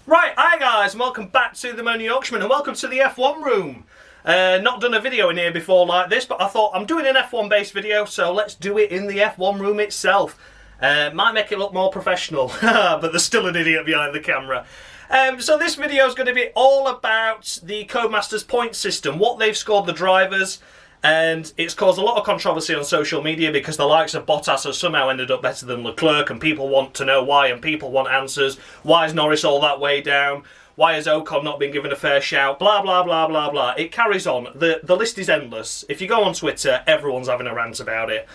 Right, hi guys, and welcome back to the Moaning Yorkshireman, and welcome to the F1 room. Not done a video in here before like this, but I thought I'm doing an F1 based video, so let's do it in the F1 room itself. Might make it look more professional, but there's still an idiot behind the camera. So this video is going to be all about the Codemasters point system, what they've scored the drivers, and it's caused a lot of controversy on social media because the likes of Bottas has somehow ended up better than Leclerc, and people want to know why, and people want answers. Why is Norris all that way down? Why has Ocon not been given a fair shout? Blah, blah, blah, blah, blah. It carries on. The list is endless. If you go on Twitter, everyone's having a rant about it.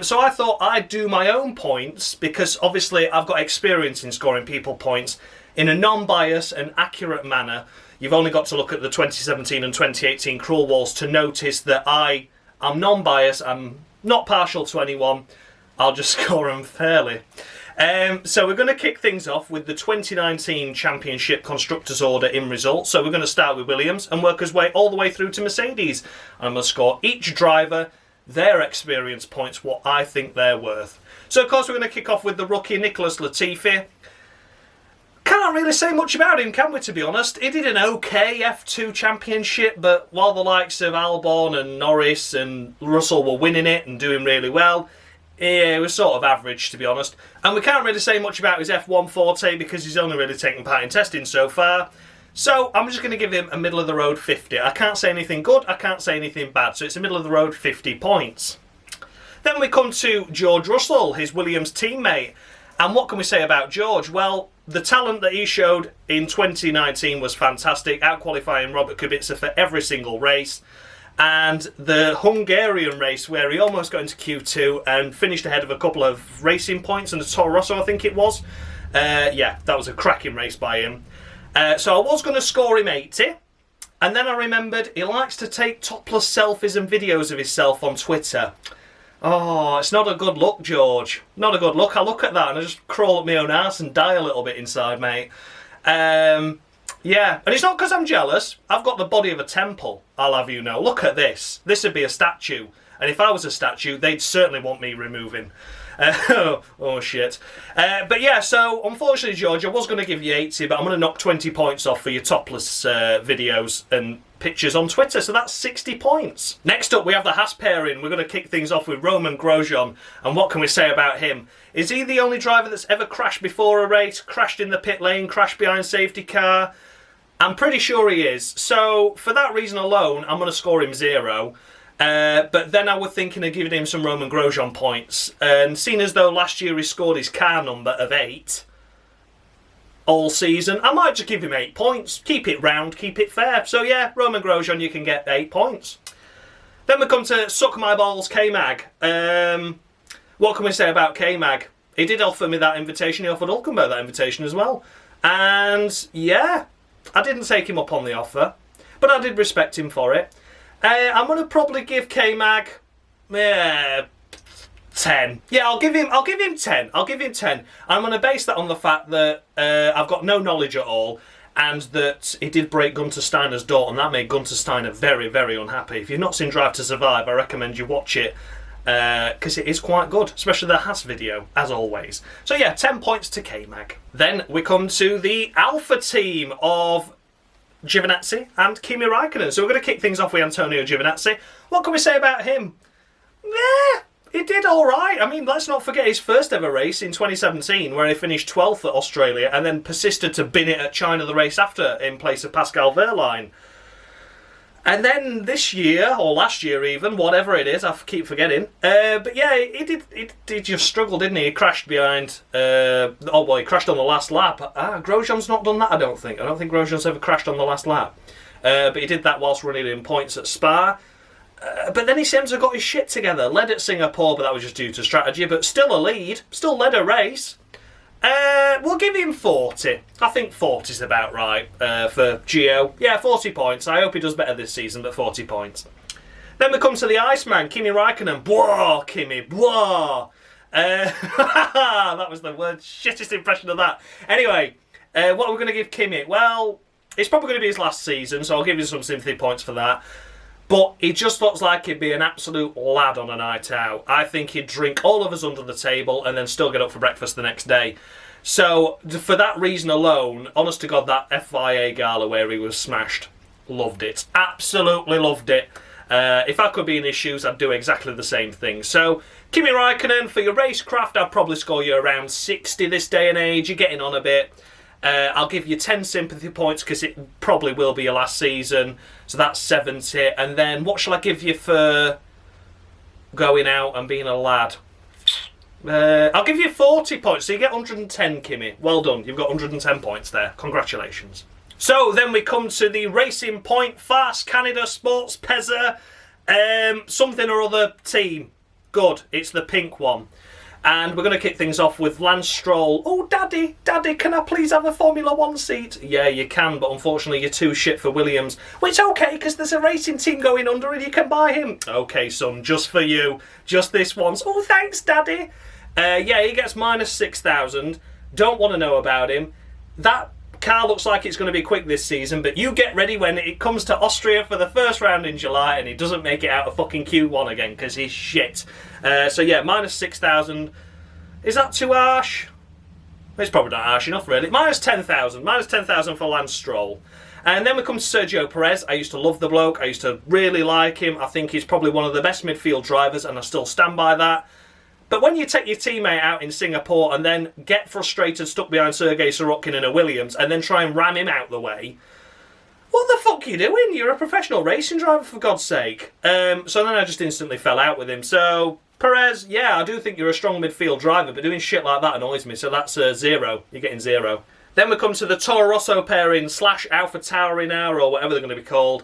So I thought I'd do my own points because obviously I've got experience in scoring people points in a non-biased and accurate manner. You've only got to look at the 2017 and 2018 Cruel Walls to notice that I'm non-biased, I'm not partial to anyone, I'll just score them fairly. So we're going to kick things off with the 2019 Championship Constructors order in results. So we're going to start with Williams and work our way all the way through to Mercedes. I'm going to score each driver their experience points, what I think they're worth. So of course we're going to kick off with the rookie Nicolas Latifia. Can't really say much about him, can we, to be honest? He did an okay F2 championship, but while the likes of Albon and Norris and Russell were winning it and doing really well, yeah, it was sort of average, to be honest. And we can't really say much about his F1 forte because he's only really taken part in testing so far. So I'm just going to give him a middle-of-the-road 50. I can't say anything good, I can't say anything bad, so it's a middle-of-the-road 50 points. Then we come to George Russell, his Williams teammate. And what can we say about George? Well, the talent that he showed in 2019 was fantastic, out-qualifying Robert Kubica for every single race. And the Hungarian race, where he almost got into Q2 and finished ahead of a couple of racing points and the Toro Rosso, I think it was. Yeah, that was a cracking race by him. So I was going to score him 80. And then I remembered he likes to take topless selfies and videos of himself on Twitter. Oh, it's not a good look, George. Not a good look. I look at that and I just crawl up my own arse and die a little bit inside, mate. Yeah, and it's not because I'm jealous. I've got the body of a temple, I'll have you know. Look at this. This would be a statue. And if I was a statue, they'd certainly want me removing. Oh, shit. But yeah, so unfortunately, George, I was going to give you 80, but I'm going to knock 20 points off for your topless videos and pictures on Twitter, so that's 60 points. Next up, we have the Haas pairing. We're going to kick things off with Romain Grosjean, and what can we say about him? Is he the only driver that's ever crashed before a race, crashed in the pit lane, crashed behind safety car? I'm pretty sure he is. So for that reason alone, I'm going to score him 0. But then I was thinking of giving him some Romain Grosjean points, and seeing as though last year he scored his car number of 8 all season, I might just give him 8 points. Keep it round, keep it fair. So yeah, Romain Grosjean, you can get 8 points. Then we come to Suck My Balls K-Mag. What can we say about K-Mag? He did offer me that invitation, he offered Hulkenberg that invitation as well. And yeah, I didn't take him up on the offer, but I did respect him for it. I'm going to probably give K-Mag 10. Yeah, I'll give him 10. I'll give him 10. I'm going to base that on the fact that I've got no knowledge at all, and that he did break Gunter Steiner's door, and that made Gunter Steiner very, very unhappy. If you've not seen Drive to Survive, I recommend you watch it, because it is quite good, especially the Haas video, as always. So yeah, 10 points to K-Mag. Then we come to the Alpha team of Giovinazzi and Kimi Rikknen. So we're going to kick things off with Antonio Giovinazzi. What can we say about him? Yeah, he did alright. I mean, let's not forget his first ever race in 2017, where he finished 12th at Australia and then persisted to bin it at China the race after in place of Pascal Wehrlein. And then this year, or last year even, whatever it is, I keep forgetting. But yeah, he just struggled, didn't he? He crashed behind, oh boy, he crashed on the last lap. Grosjean's not done that, I don't think. I don't think Grosjean's ever crashed on the last lap. But he did that whilst running in points at Spa. But then he seems to have got his shit together. Led at Singapore, but that was just due to strategy. But still a lead, still led a race. We'll give him 40. I think 40 is about right for Gio. Yeah, 40 points. I hope he does better this season, but 40 points. Then we come to the Iceman, Kimi Rikknen. Bwah, Kimi, bwah. That was the shittest impression of that. Anyway, what are we going to give Kimi? Well, it's probably going to be his last season, so I'll give you some sympathy points for that. But he just looks like he'd be an absolute lad on a night out. I think he'd drink all of us under the table and then still get up for breakfast the next day. So for that reason alone, honest to God, that FIA gala where he was smashed, loved it. Absolutely loved it. If I could be in his shoes, I'd do exactly the same thing. So, Kimi Rikknen, for your racecraft, I'd probably score you around 60 this day and age. You're getting on a bit. I'll give you 10 sympathy points because it probably will be your last season. So that's 70. And then what shall I give you for going out and being a lad? I'll give you 40 points. So you get 110, Kimi. Well done. You've got 110 points there. Congratulations. So then we come to the Racing Point Fast Canada Sports Pezza something or other team. Good. It's the pink one. And we're going to kick things off with Lance Stroll. Oh, Daddy, can I please have a Formula 1 seat? Yeah, you can, but unfortunately you're too shit for Williams. Well, it's okay, because there's a racing team going under and you can buy him. Okay, son, just for you. Just this once. Oh, thanks, Daddy. Yeah, he gets minus 6,000. Don't want to know about him. That car looks like it's going to be quick this season, but you get ready when it comes to Austria for the first round in July and he doesn't make it out of fucking Q1 again because he's shit. So yeah, minus 6,000. Is that too harsh? It's probably not harsh enough, really. Minus 10,000. Minus 10,000 for Lance Stroll. And then we come to Sergio Perez. I used to love the bloke. I used to really like him. I think he's probably one of the best midfield drivers, and I still stand by that. But when you take your teammate out in Singapore and then get frustrated, stuck behind Sergei Sorokin in a Williams, and then try and ram him out the way, what the fuck are you doing? You're a professional racing driver, for God's sake. So then I just instantly fell out with him. So, Perez, yeah, I do think you're a strong midfield driver, but doing shit like that annoys me. So that's 0. You're getting 0. Then we come to the Toro Rosso pairing / Alpha Tauri now, or whatever they're going to be called.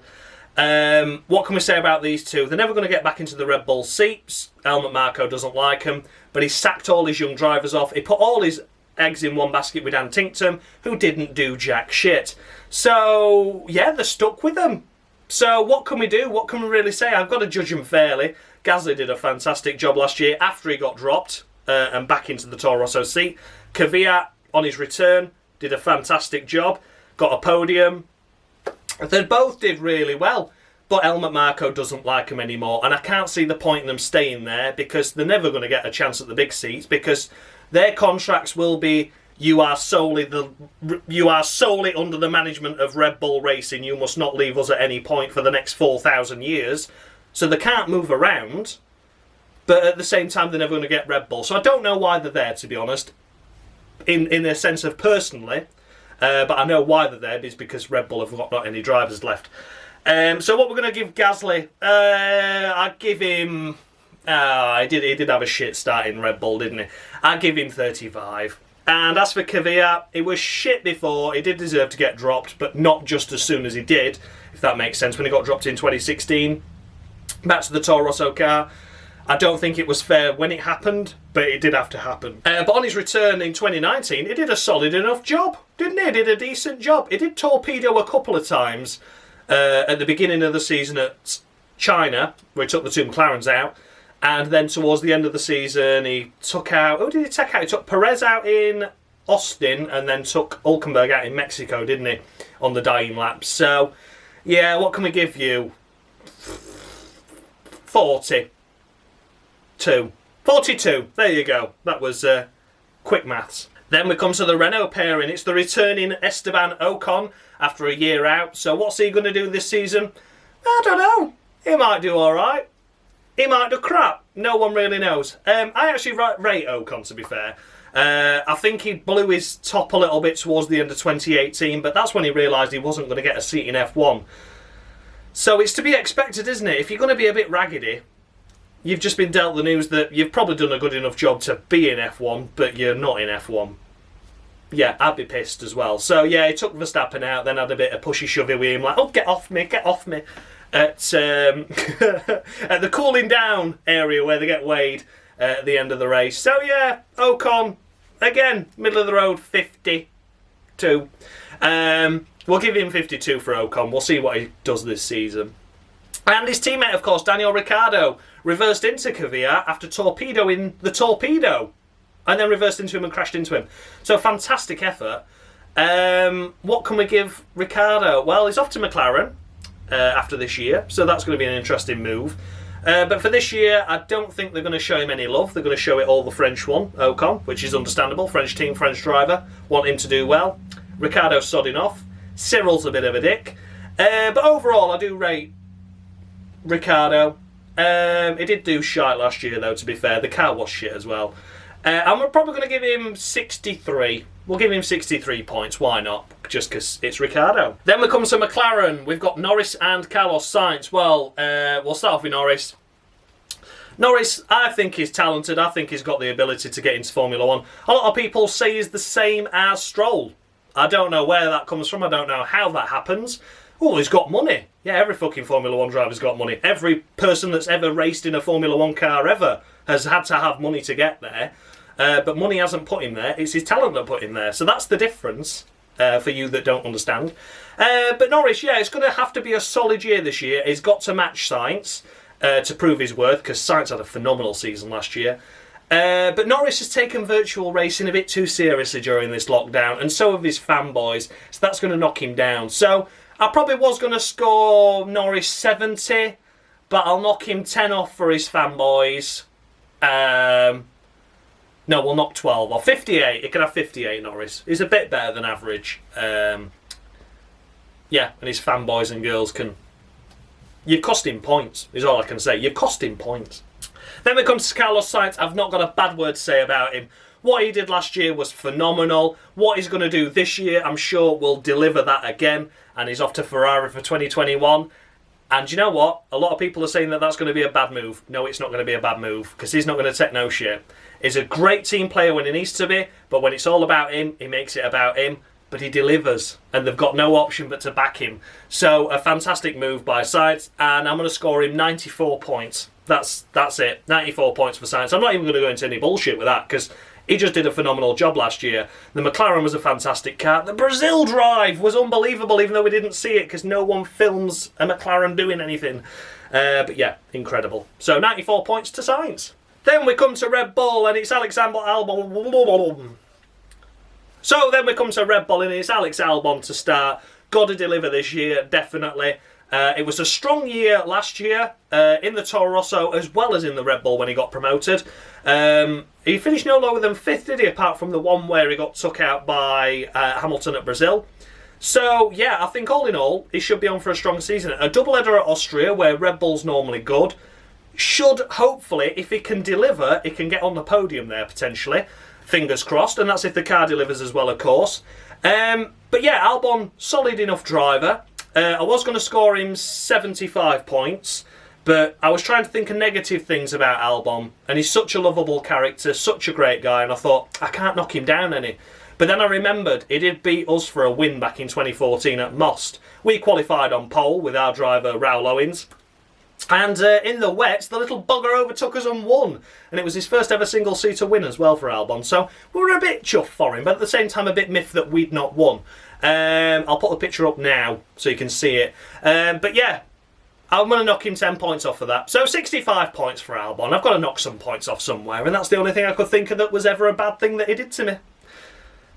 What can we say about these two? They're never going to get back into the Red Bull seats. Helmut Marko doesn't like them, but he sacked all his young drivers off. He put all his eggs in one basket with Dan Tinctum, who didn't do jack shit. So, yeah, they're stuck with them. So, what can we do? What can we really say? I've got to judge him fairly. Gasly did a fantastic job last year after he got dropped and back into the Toro Rosso seat. Kvyat, on his return, did a fantastic job. Got a podium. They both did really well, but Helmut Marko doesn't like them anymore, and I can't see the point in them staying there because they're never going to get a chance at the big seats because their contracts will be you are solely under the management of Red Bull Racing. You must not leave us at any point for the next 4,000 years. So they can't move around, but at the same time they're never going to get Red Bull. So I don't know why they're there, to be honest. In a sense of personally. But I know why they're there is because Red Bull have not any drivers left. So what we're going to give Gasly, I'd give him... he did have a shit start in Red Bull, didn't he? I'd give him 35. And as for Kvyat, it was shit before. He did deserve to get dropped, but not just as soon as he did, if that makes sense, when he got dropped in 2016. Back to the Toro Rosso car. I don't think it was fair when it happened, but it did have to happen. But on his return in 2019, he did a solid enough job, didn't he? He did a decent job. He did torpedo a couple of times at the beginning of the season at China, where he took the two McLarens out. And then towards the end of the season, he took out... Who did he take out? He took Perez out in Austin and then took Hülkenberg out in Mexico, didn't he? On the dying laps. So, yeah, what can we give you? 42. 42. There you go. That was quick maths. Then we come to the Renault pairing. It's the returning Esteban Ocon after a year out. So what's he going to do this season? I don't know. He might do all right. He might do crap. No one really knows. I actually rate Ocon, to be fair. I think he blew his top a little bit towards the end of 2018, but that's when he realised he wasn't going to get a seat in F1. So it's to be expected, isn't it? If you're going to be a bit raggedy, you've just been dealt the news that you've probably done a good enough job to be in F1, but you're not in F1. Yeah, I'd be pissed as well. So yeah, he took Verstappen out, then had a bit of pushy-shovey with him, like, oh, get off me, at at the cooling down area where they get weighed at the end of the race. So yeah, Ocon, again, middle of the road, 52. We'll give him 52 for Ocon. We'll see what he does this season. And his teammate, of course, Daniel Ricciardo, reversed into Kvyat after torpedoing the torpedo. And then reversed into him and crashed into him. So, fantastic effort. What can we give Ricciardo? Well, he's off to McLaren after this year. So, that's going to be an interesting move. But for this year, I don't think they're going to show him any love. They're going to show it all the French one, Ocon, which is understandable. French team, French driver, want him to do well. Ricciardo's sodding off. Cyril's a bit of a dick. But overall, I do rate Ricciardo. He did do shite last year, though, to be fair. The car was shit as well. And we're probably going to give him 63. We'll give him 63 points. Why not? Just because it's Ricciardo. Then we come to McLaren. We've got Norris and Carlos Sainz. Well, we'll start off with Norris. Norris, I think he's talented. I think he's got the ability to get into Formula 1. A lot of people say he's the same as Stroll. I don't know where that comes from. I don't know how that happens. Oh, he's got money. Yeah, every fucking Formula 1 driver's got money. Every person that's ever raced in a Formula 1 car ever has had to have money to get there. But money hasn't put him there. It's his talent that put him there. So that's the difference for you that don't understand. But Norris, yeah, it's going to have to be a solid year this year. He's got to match Sainz to prove his worth, because Sainz had a phenomenal season last year. But Norris has taken virtual racing a bit too seriously during this lockdown, and so have his fanboys. So that's going to knock him down. So I probably was going to score Norris 70, but I'll knock him 10 off for his fanboys. No, we'll knock 12 off. 58. He can have 58, Norris. He's a bit better than average. Yeah, and his fanboys and girls can... You've cost him points, is all I can say. You've cost him points. Then we come to Carlos Sainz. I've not got a bad word to say about him. What he did last year was phenomenal. What he's going to do this year, I'm sure, will deliver that again. And he's off to Ferrari for 2021. And you know what? A lot of people are saying that that's going to be a bad move. No, it's not going to be a bad move, because he's not going to take no shit. He's a great team player when he needs to be, but when it's all about him, he makes it about him. But he delivers, and they've got no option but to back him. So a fantastic move by Sainz, and I'm going to score him 94 points. That's it. 94 points for Sainz. I'm not even going to go into any bullshit with that, because he just did a phenomenal job last year. The McLaren was a fantastic car. The Brazil drive was unbelievable, even though we didn't see it, because no one films a McLaren doing anything. But yeah, incredible. So 94 points to Sainz. Then we come to Red Bull, and it's Alexander Albon. So then we come to Red Bull, and it's Alex Albon to start. Got to deliver this year, definitely. It was a strong year last year in the Toro Rosso, as well as in the Red Bull when he got promoted. He finished no lower than 5th, did he? Apart from the one where he got took out by Hamilton at Brazil. So, yeah, I think all in all, he should be on for a strong season. A double-header at Austria, where Red Bull's normally good. Should, hopefully, if he can deliver, he can get on the podium there, potentially. Fingers crossed, and that's if the car delivers as well, of course. But yeah, Albon, solid enough driver. I was going to score him 75 points, but I was trying to think of negative things about Albon, and he's such a lovable character, such a great guy, and I thought, I can't knock him down any. But then I remembered, he did beat us for a win back in 2014 at Most. We qualified on pole with our driver, Raul Owens. And in the wets, the little bugger overtook us and won. And it was his first ever single-seater win as well for Albon. So we were a bit chuffed for him, but at the same time a bit miffed that we'd not won. I'll put the picture up now so you can see it. But yeah, I'm going to knock him 10 points off for that. So 65 points for Albon. I've got to knock some points off somewhere. And that's the only thing I could think of that was ever a bad thing that he did to me.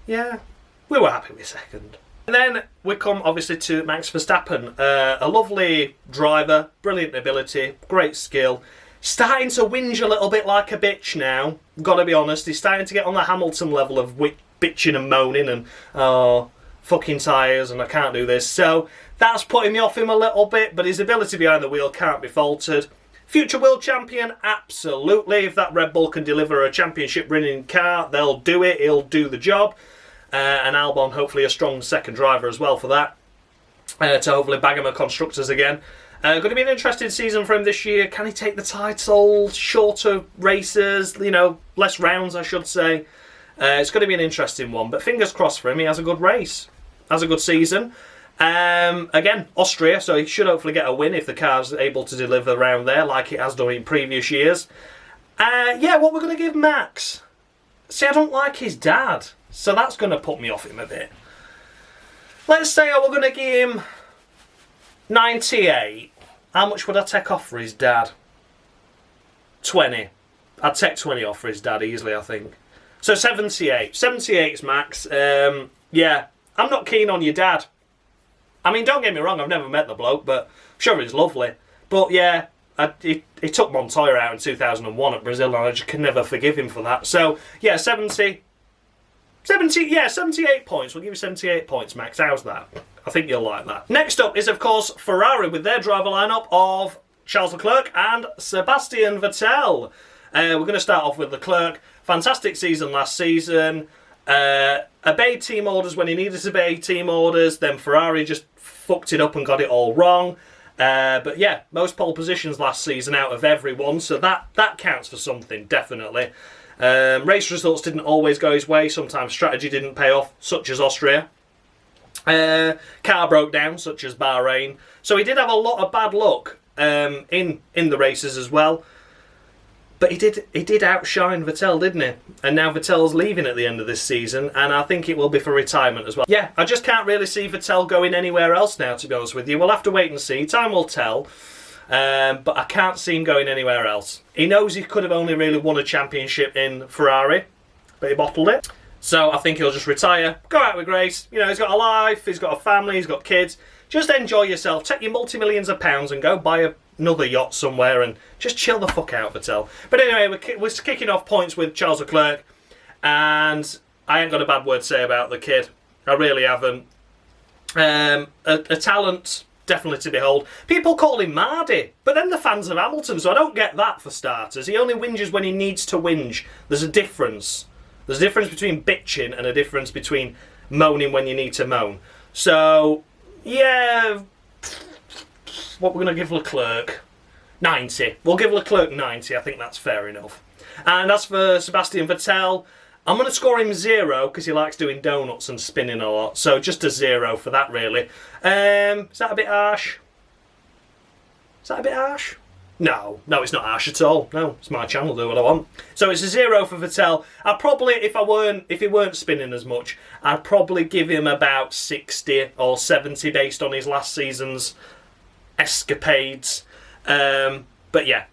Yeah, we were happy with second. And then we come, obviously, to Max Verstappen. A lovely driver, brilliant ability, great skill. Starting to whinge a little bit like a bitch now, got to be honest. He's starting to get on the Hamilton level of bitching and moaning and, oh, fucking tyres and I can't do this. So that's putting me off him a little bit, but his ability behind the wheel can't be faulted. Future world champion, absolutely. If that Red Bull can deliver a championship-winning car, they'll do it. He'll do the job. And Albon, hopefully a strong second driver as well for that. To hopefully bag him a Constructors again. Going to be an interesting season for him this year. Can he take the title? Shorter races, you know, less rounds, I should say. It's going to be an interesting one. But fingers crossed for him. He has a good race. Has a good season. Again, Austria, so he should hopefully get a win if the car's able to deliver around there like it has done in previous years. Yeah, what we're going to give Max? See, I don't like his dad. So that's going to put me off him a bit. Let's say I were going to give him 98. How much would I take off for his dad? 20. I'd take 20 off for his dad easily, I think. So 78. 78's Max. Yeah, I'm not keen on your dad. I mean, don't get me wrong, I've never met the bloke, but I'm sure he's lovely. But yeah, he took Montoya out in 2001 at Brazil, and I just can never forgive him for that. So, yeah, 78 points. We'll give you 78 points, Max. How's that? I think you'll like that. Next up is, of course, Ferrari with their driver lineup of Charles Leclerc and Sebastian Vettel. We're going to start off with Leclerc. Fantastic season last season. Obeyed team orders when he needed to obey team orders. Then Ferrari just fucked it up and got it all wrong. But yeah, most pole positions last season out of everyone. So that counts for something, definitely. Race results didn't always go his way. Sometimes strategy didn't pay off, such as Austria. Car broke down, such as Bahrain. So he did have a lot of bad luck in the races as well. But he did outshine Vettel, didn't he? And now Vettel's leaving at the end of this season, and I think it will be for retirement as well. Yeah, I just can't really see Vettel going anywhere else now, to be honest with you. We'll have to wait and see. Time will tell. But I can't see him going anywhere else. He knows he could have only really won a championship in Ferrari, but he bottled it. So I think he'll just retire, go out with grace. You know, he's got a life, he's got a family, he's got kids. Just enjoy yourself. Take your multi-millions of pounds and go buy another yacht somewhere and just chill the fuck out, Vettel. But anyway, we're kicking off points with Charles Leclerc, and I ain't got a bad word to say about the kid. I really haven't. A talent, definitely to behold. People call him Mardy, but then the fans of Hamilton, so I don't get that for starters. He only whinges when he needs to whinge. There's a difference. There's a difference between bitching and a difference between moaning when you need to moan. So, yeah, what we're going to give Leclerc? 90. We'll give Leclerc 90. I think that's fair enough. And as for Sebastian Vettel, I'm going to score him 0 because he likes doing donuts and spinning a lot. So just a 0 for that, really. Is that a bit harsh? Is that a bit harsh? No, it's not harsh at all. No, it's my channel, do what I want. So it's a 0 for Vettel. I'd probably, if he weren't spinning as much, I'd probably give him about 60 or 70 based on his last season's escapades. But yeah,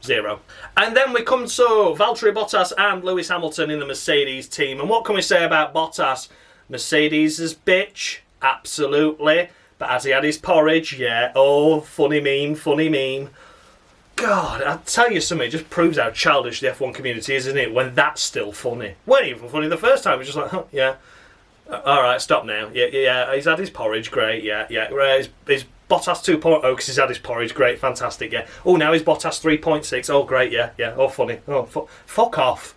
0. And then we come to Valtteri Bottas and Lewis Hamilton in the Mercedes team. And what can we say about Bottas? Mercedes is bitch, absolutely. But has he had his porridge? Yeah. Oh, funny meme. God, I'll tell you something, it just proves how childish the F1 community is, isn't it? When that's still funny. Weren't even funny the first time, it was just like, huh, yeah. Alright, stop now. Yeah, he's had his porridge, great, yeah. He's Bottas 2.0 because he's had his porridge, great, fantastic, yeah. Oh, now he's Bottas 3.6, oh, great, yeah. Oh, funny. Oh, fuck off.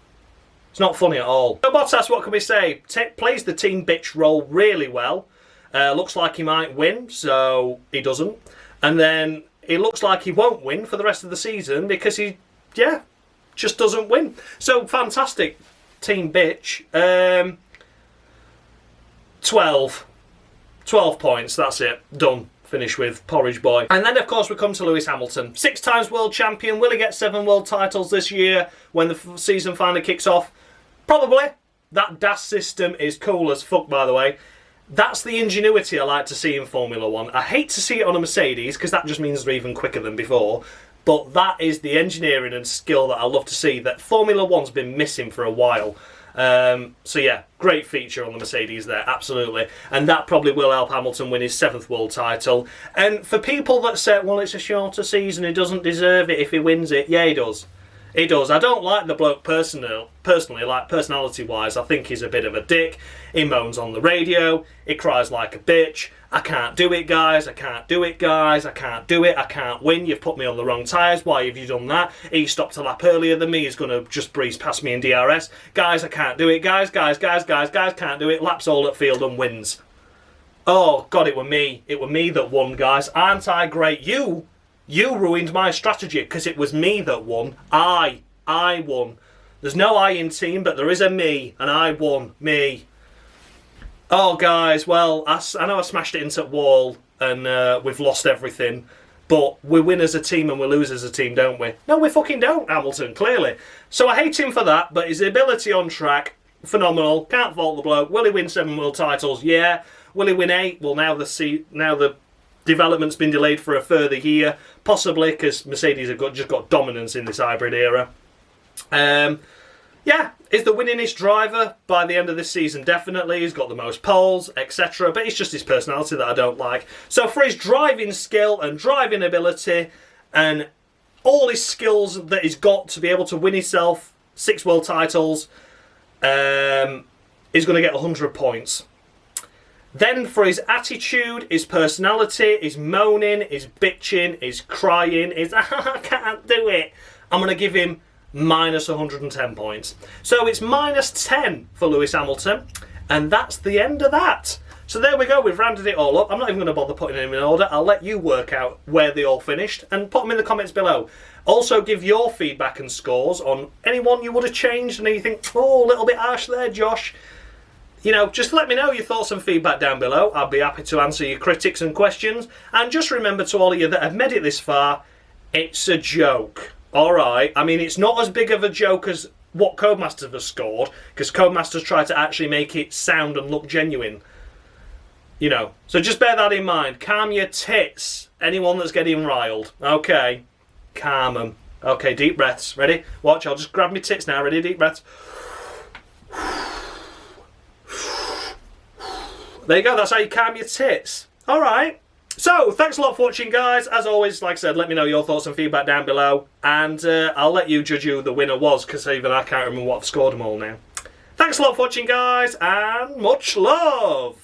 It's not funny at all. So Bottas, what can we say? Plays the team bitch role really well. Looks like he might win, so he doesn't. And then it looks like he won't win for the rest of the season because he, just doesn't win. So, fantastic team bitch. 12 points, that's it. Done. Finish with Porridge Boy. And then, of course, we come to Lewis Hamilton. 6 times world champion. Will he get 7 world titles this year when the season finally kicks off? Probably. That DAS system is cool as fuck, by the way. That's the ingenuity I like to see in Formula 1. I hate to see it on a Mercedes because that just means they're even quicker than before. But that is the engineering and skill that I love to see that Formula 1's been missing for a while. So yeah, great feature on the Mercedes there, absolutely. And that probably will help Hamilton win his 7th world title. And for people that say, well, it's a shorter season, he doesn't deserve it if he wins it. Yeah, he does. He does. I don't like the bloke personally, like personality-wise. I think he's a bit of a dick. He moans on the radio. He cries like a bitch. I can't do it, guys. I can't do it, guys. I can't do it. I can't win. You've put me on the wrong tyres. Why have you done that? He stopped a lap earlier than me. He's going to just breeze past me in DRS. Guys, I can't do it. Guys, can't do it. Laps all at field and wins. Oh, God, it were me. It were me that won, guys. Aren't I great? You ruined my strategy because it was me that won. I won. There's no I in team, but there is a me, and I won. Me. Oh, guys, well, I know I smashed it into the wall, and we've lost everything, but we win as a team and we lose as a team, don't we? No, we fucking don't, Hamilton, clearly. So I hate him for that, but his ability on track, phenomenal. Can't fault the bloke. Will he win 7 world titles? Yeah. Will he win 8? Well, now the development's been delayed for a further year, possibly because Mercedes have just got dominance in this hybrid era. Yeah, is the winningest driver by the end of this season, definitely. He's got the most poles, etc. But it's just his personality that I don't like. So for his driving skill and driving ability and all his skills that he's got to be able to win himself 6 world titles, is going to get 100 points. Then for his attitude, his personality, his moaning, his bitching, his crying, his I can't do it, I'm going to give him minus 110 points. So it's minus 10 for Lewis Hamilton, and that's the end of that. So there we go, we've rounded it all up. I'm not even going to bother putting them in order. I'll let you work out where they all finished and put them in the comments below. Also give your feedback and scores on anyone you would have changed and you think, oh, a little bit harsh there, Josh. You know, just let me know your thoughts and feedback down below. I'll be happy to answer your critics and questions. And just remember, to all of you that have made it this far, it's a joke. Alright, I mean, it's not as big of a joke as what Codemasters have scored, because Codemasters try to actually make it sound and look genuine. You know, so just bear that in mind. Calm your tits, anyone that's getting riled. Okay, calm them. Okay, deep breaths. Ready? Watch, I'll just grab my tits now. Ready? Deep breaths. There you go, that's how you calm your tits. Alright, so thanks a lot for watching, guys. As always, like I said, let me know your thoughts and feedback down below, and I'll let you judge who the winner was, because even I can't remember what I've scored them all now. Thanks a lot for watching, guys, and much love.